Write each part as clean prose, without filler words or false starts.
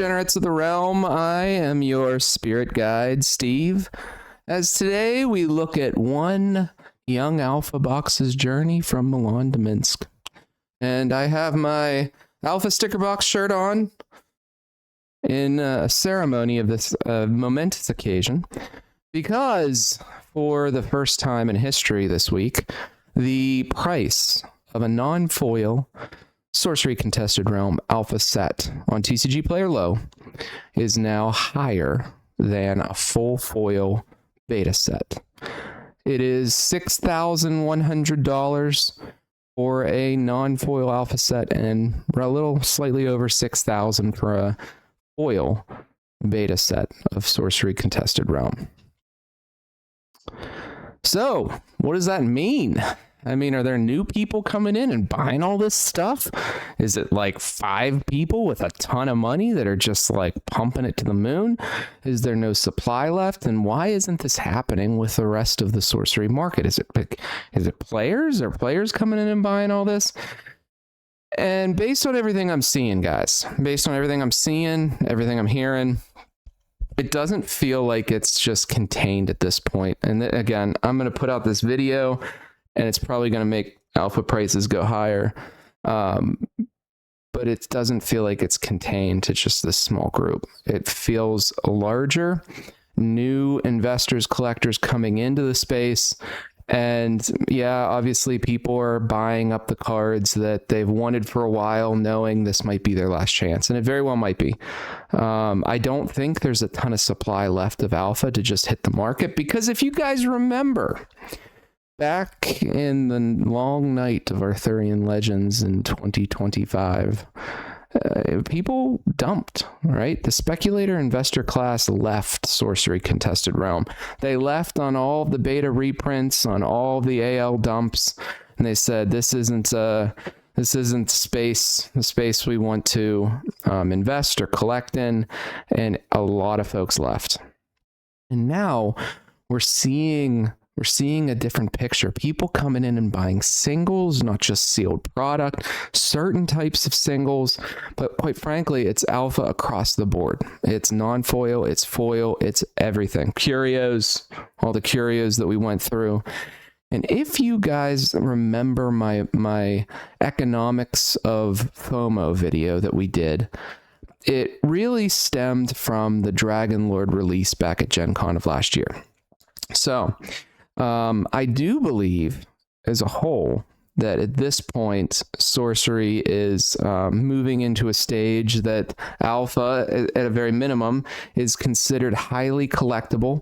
degenerates of the realm. I am your spirit guide, Steve, as today we look at one young alpha box's journey from Milan to Minsk. And I have my alpha sticker box shirt on in a ceremony of this momentous occasion, because for the first time in history this week, the price of a non-foil Sorcery Contested Realm alpha set on TCG Player Low is now higher than a full foil beta set. It is $6,100 for a non-foil alpha set and a little slightly over $6,000 for a foil beta set of Sorcery Contested Realm. So, what does that mean? I mean, are there new people coming in and buying all this stuff? Is it like 5 people with a ton of money that are just like pumping it to the moon? Is there no supply left? And why isn't this happening with the rest of the sorcery market? Is it players? Are players coming in and buying all this? And based on everything I'm seeing, guys, based on everything I'm seeing, everything I'm hearing, it doesn't feel like it's just contained at this point. And again, I'm going to put out this video, and it's probably going to make alpha prices go higher. But it doesn't feel like it's contained to just this small group. It feels larger, new investors, collectors coming into the space. And yeah, obviously people are buying up the cards that they've wanted for a while, knowing this might be their last chance. And it very well might be. I don't think there's a ton of supply left of alpha to just hit the market, because if you guys remember, back in the long night of Arthurian Legends in 2025, people dumped, right? The speculator investor class left Sorcery Contested Realm. They left on all the beta reprints, on all the AL dumps, and they said, this isn't the space we want to invest or collect in, and a lot of folks left. And now we're seeing a different picture. People coming in and buying singles, not just sealed product, certain types of singles, but quite frankly, it's alpha across the board. It's non-foil, it's foil, it's everything. Curios, all the curios that we went through. And if you guys remember my economics of FOMO video that we did, it really stemmed from the Dragon Lord release back at Gen Con of last year. So, I do believe, as a whole, that at this point, sorcery is moving into a stage that alpha, at a very minimum, is considered highly collectible.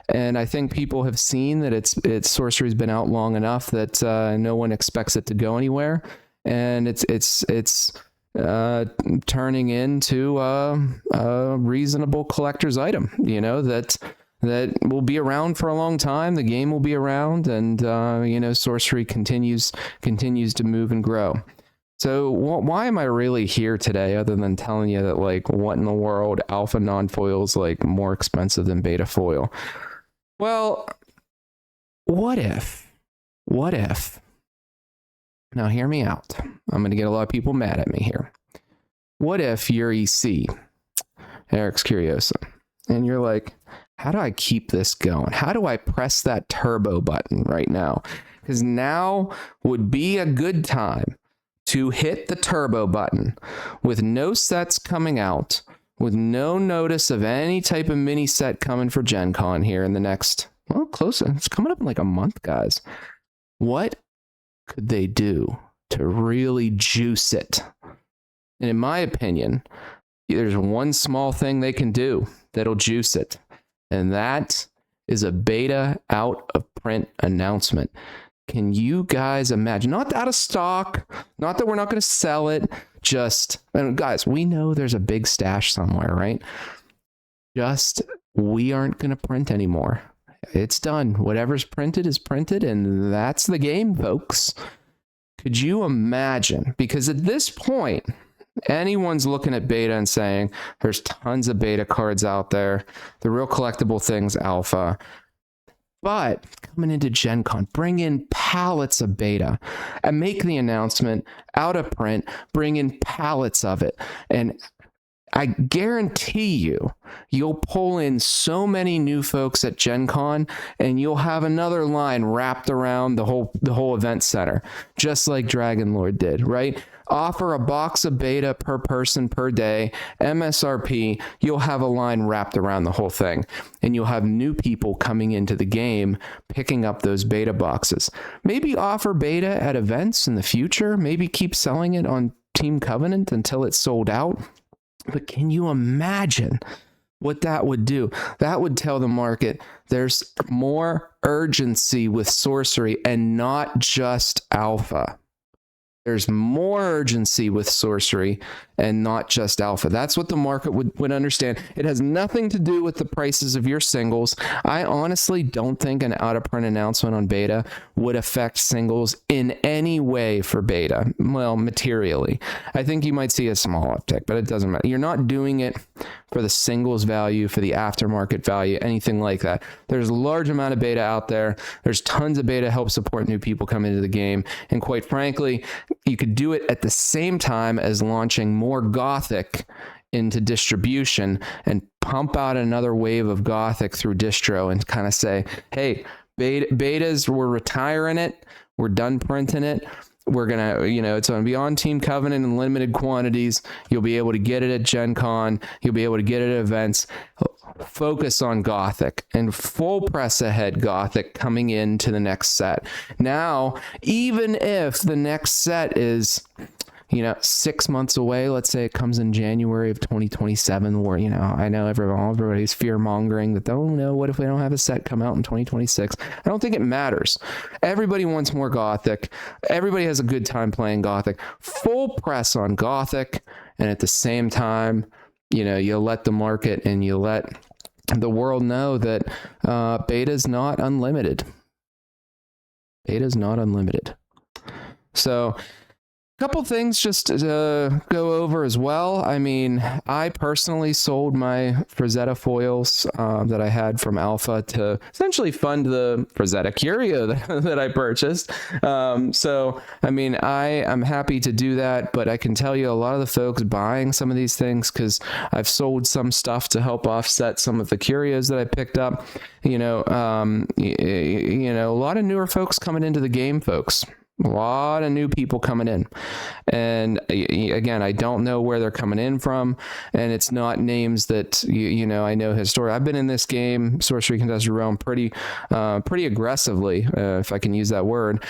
And I think people have seen that it's sorcery's been out long enough that no one expects it to go anywhere, and it's turning into a reasonable collector's item. You know, that will be around for a long time. The game will be around, and sorcery continues to move and grow. So why am I really here today, other than telling you that, like, what in the world, alpha non-foil is like more expensive than beta foil? Well, what if? Now hear me out. I'm going to get a lot of people mad at me here. What if you're EC, Eric's Curiosa, and you're like, how do I keep this going? How do I press that turbo button right now? Because now would be a good time to hit the turbo button with no sets coming out, with no notice of any type of mini set coming for Gen Con here in the next, well, close. It's coming up in like a month, guys. What could they do to really juice it? And in my opinion, there's one small thing they can do that'll juice it. And that is a beta out of print announcement. Can you guys imagine? Not out of stock, not that we're not going to sell it, just, and guys, we know there's a big stash somewhere, right? Just, we aren't going to print anymore. It's done. Whatever's printed is printed, and that's the game, folks. Could you imagine? Because at this point, anyone's looking at beta and saying there's tons of beta cards out there, the real collectible things alpha, but coming into Gen Con, bring in pallets of beta and make the announcement out of print, bring in pallets of it, and I guarantee you'll pull in so many new folks at Gen Con, and you'll have another line wrapped around the whole event center, just like Dragon Lord did, right? Offer a box of beta per person per day, MSRP, you'll have a line wrapped around the whole thing, and you'll have new people coming into the game picking up those beta boxes. Maybe offer beta at events in the future, maybe keep selling it on Team Covenant until it's sold out. But can you imagine what that would do? That would tell the market there's more urgency with sorcery, and not just alpha. There's more urgency with sorcery and not just alpha. That's what the market would understand. It has nothing to do with the prices of your singles. I honestly don't think an out-of-print announcement on beta would affect singles in any way for beta. Well, materially. I think you might see a small uptick, but it doesn't matter. You're not doing it for the singles value, for the aftermarket value, anything like that. There's a large amount of beta out there. There's tons of beta to help support new people coming into the game. And quite frankly, you could do it at the same time as launching more Gothic into distribution and pump out another wave of Gothic through distro and kind of say, hey, betas, we're retiring it. We're done printing it. We're going to, it's going to be on Team Covenant in limited quantities. You'll be able to get it at Gen Con. You'll be able to get it at events. Focus on Gothic and full press ahead Gothic coming into the next set. Now, even if the next set is, 6 months away, let's say it comes in January of 2027, where, I know everybody's fear mongering that, oh no, what if we don't have a set come out in 2026? I don't think it matters. Everybody wants more Gothic. Everybody has a good time playing Gothic. Full press on Gothic. And at the same time, you let the market and you let the world know that beta is not unlimited. Beta is not unlimited. So, couple things just to go over as well. I mean, I personally sold my Frazetta foils that I had from Alpha to essentially fund the Frazetta Curio that I purchased. So, I mean, I am happy to do that, but I can tell you a lot of the folks buying some of these things, because I've sold some stuff to help offset some of the curios that I picked up. A lot of newer folks coming into the game, folks. A lot of new people coming in. And again, I don't know where they're coming in from. And it's not names that, I know historically. I've been in this game, Sorcery Contested Realm, pretty aggressively, if I can use that word,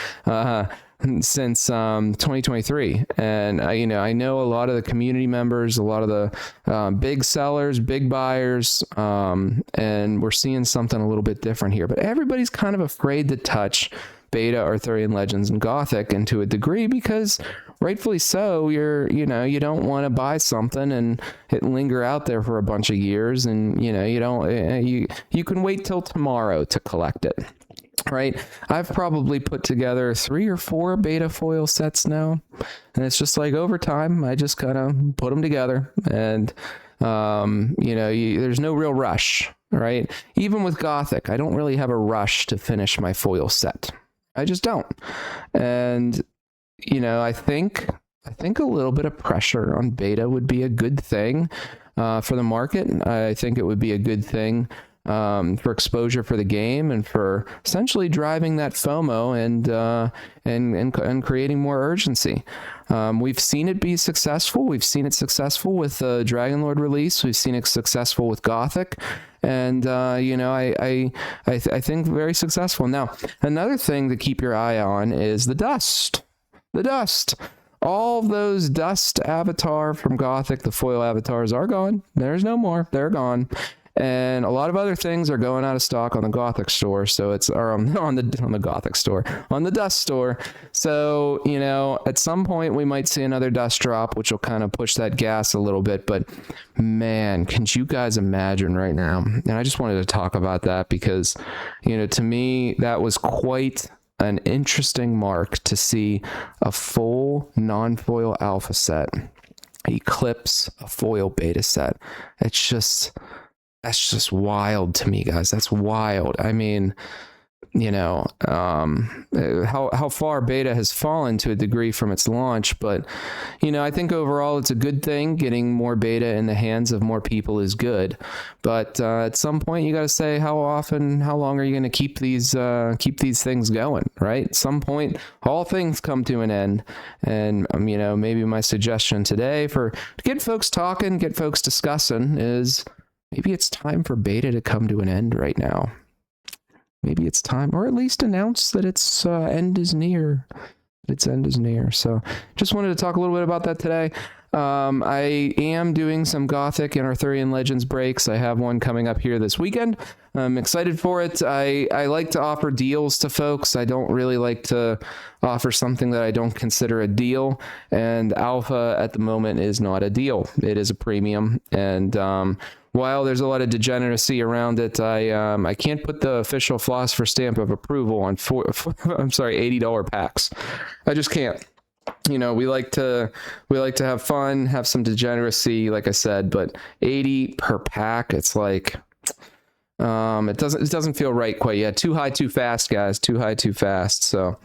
since 2023. And, I know a lot of the community members, a lot of the big sellers, big buyers, and we're seeing something a little bit different here. But everybody's kind of afraid to touch Beta, Arthurian Legends, and Gothic, and to a degree, because rightfully so, you don't want to buy something and it linger out there for a bunch of years, and you can wait till tomorrow to collect it, right? I've probably put together 3 or 4 beta foil sets now, and it's just like over time I just kind of put them together, and there's no real rush, right? Even with Gothic, I don't really have a rush to finish my foil set. I just don't. And, I think a little bit of pressure on beta would be a good thing for the market. I think it would be a good thing for exposure for the game, and for essentially driving that FOMO and creating more urgency. We've seen it be successful. We've seen it successful with the Dragon Lord release. We've seen it successful with Gothic. And, I think very successful. Now, another thing to keep your eye on is the dust. The dust. All those dust avatar from Gothic, the foil avatars, are gone. There's no more. They're gone. And a lot of other things are going out of stock on the Gothic store. So it's on the Gothic store, on the dust store. So, at some point we might see another dust drop, which will kind of push that gas a little bit. But man, can you guys imagine right now? And I just wanted to talk about that because, to me, that was quite an interesting mark to see a full non-foil alpha set eclipse a foil beta set. That's just wild to me, guys. That's wild. I mean, how far beta has fallen to a degree from its launch. But, I think overall it's a good thing. Getting more beta in the hands of more people is good. But at some point you got to say, how long are you going to keep these things going, right? At some point, all things come to an end. And, maybe my suggestion today to get folks talking, get folks discussing is maybe it's time for beta to come to an end right now. Maybe it's time, or at least announce that its end is near. So just wanted to talk a little bit about that today. I am doing some Gothic and Arthurian Legends breaks. I have one coming up here this weekend. I'm excited for it. I like to offer deals to folks. I don't really like to offer something that I don't consider a deal. And Alpha at the moment is not a deal. It is a premium. And while there's a lot of degeneracy around it, I can't put the official Philosopher stamp of approval on $80 packs. I just can't. We like to have fun, have some degeneracy, like I said, but 80 per pack, it's like it doesn't feel right quite yet. Too high, too fast, guys. Too high, too fast. So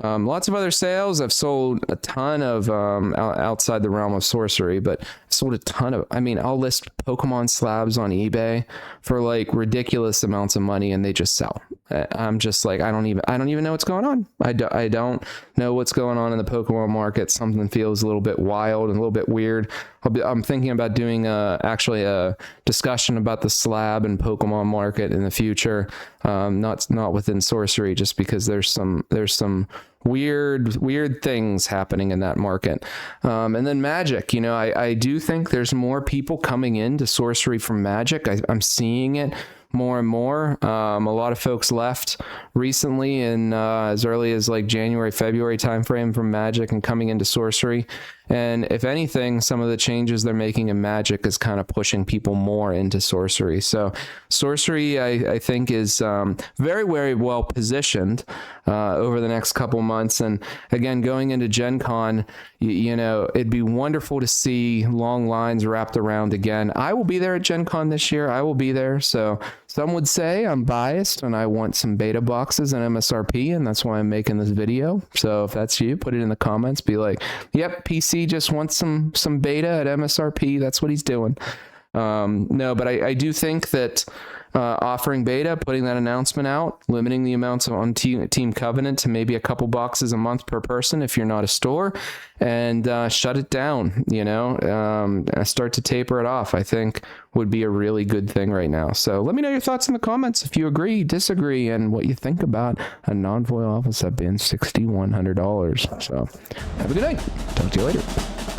lots of other sales. I've sold a ton of outside the realm of sorcery, but I sold a ton of, I'll list Pokemon slabs on eBay for like ridiculous amounts of money and they just sell. I'm just like, I don't even know what's going on. I don't know what's going on in the Pokemon market. Something feels a little bit wild and a little bit weird. I'm thinking about doing actually a discussion about the slab and Pokemon market in the future. Not within sorcery, just because there's some weird things happening in that market. And then Magic, I do think there's more people coming into sorcery from Magic. I'm seeing it more and more. A lot of folks left recently in as early as like January, February timeframe from Magic and coming into sorcery. And if anything, some of the changes they're making in Magic is kind of pushing people more into sorcery. So sorcery, I think, is very, very well positioned over the next couple months. And again, going into Gen Con, it'd be wonderful to see long lines wrapped around again. I will be there at Gen Con this year. I will be there. So some would say I'm biased and I want some beta boxes and MSRP, and that's why I'm making this video. So if that's you, put it in the comments. Be like, yep, PC just wants some beta at MSRP. That's what he's doing. No, but I do think that offering beta, putting that announcement out, limiting the amounts on Team Covenant to maybe a couple boxes a month per person if you're not a store, and shut it down, start to taper it off, I think would be a really good thing right now. So let me know your thoughts in the comments if you agree, disagree, and what you think about a non-foil alpha set being $6,100. So have a good night. Talk to you later.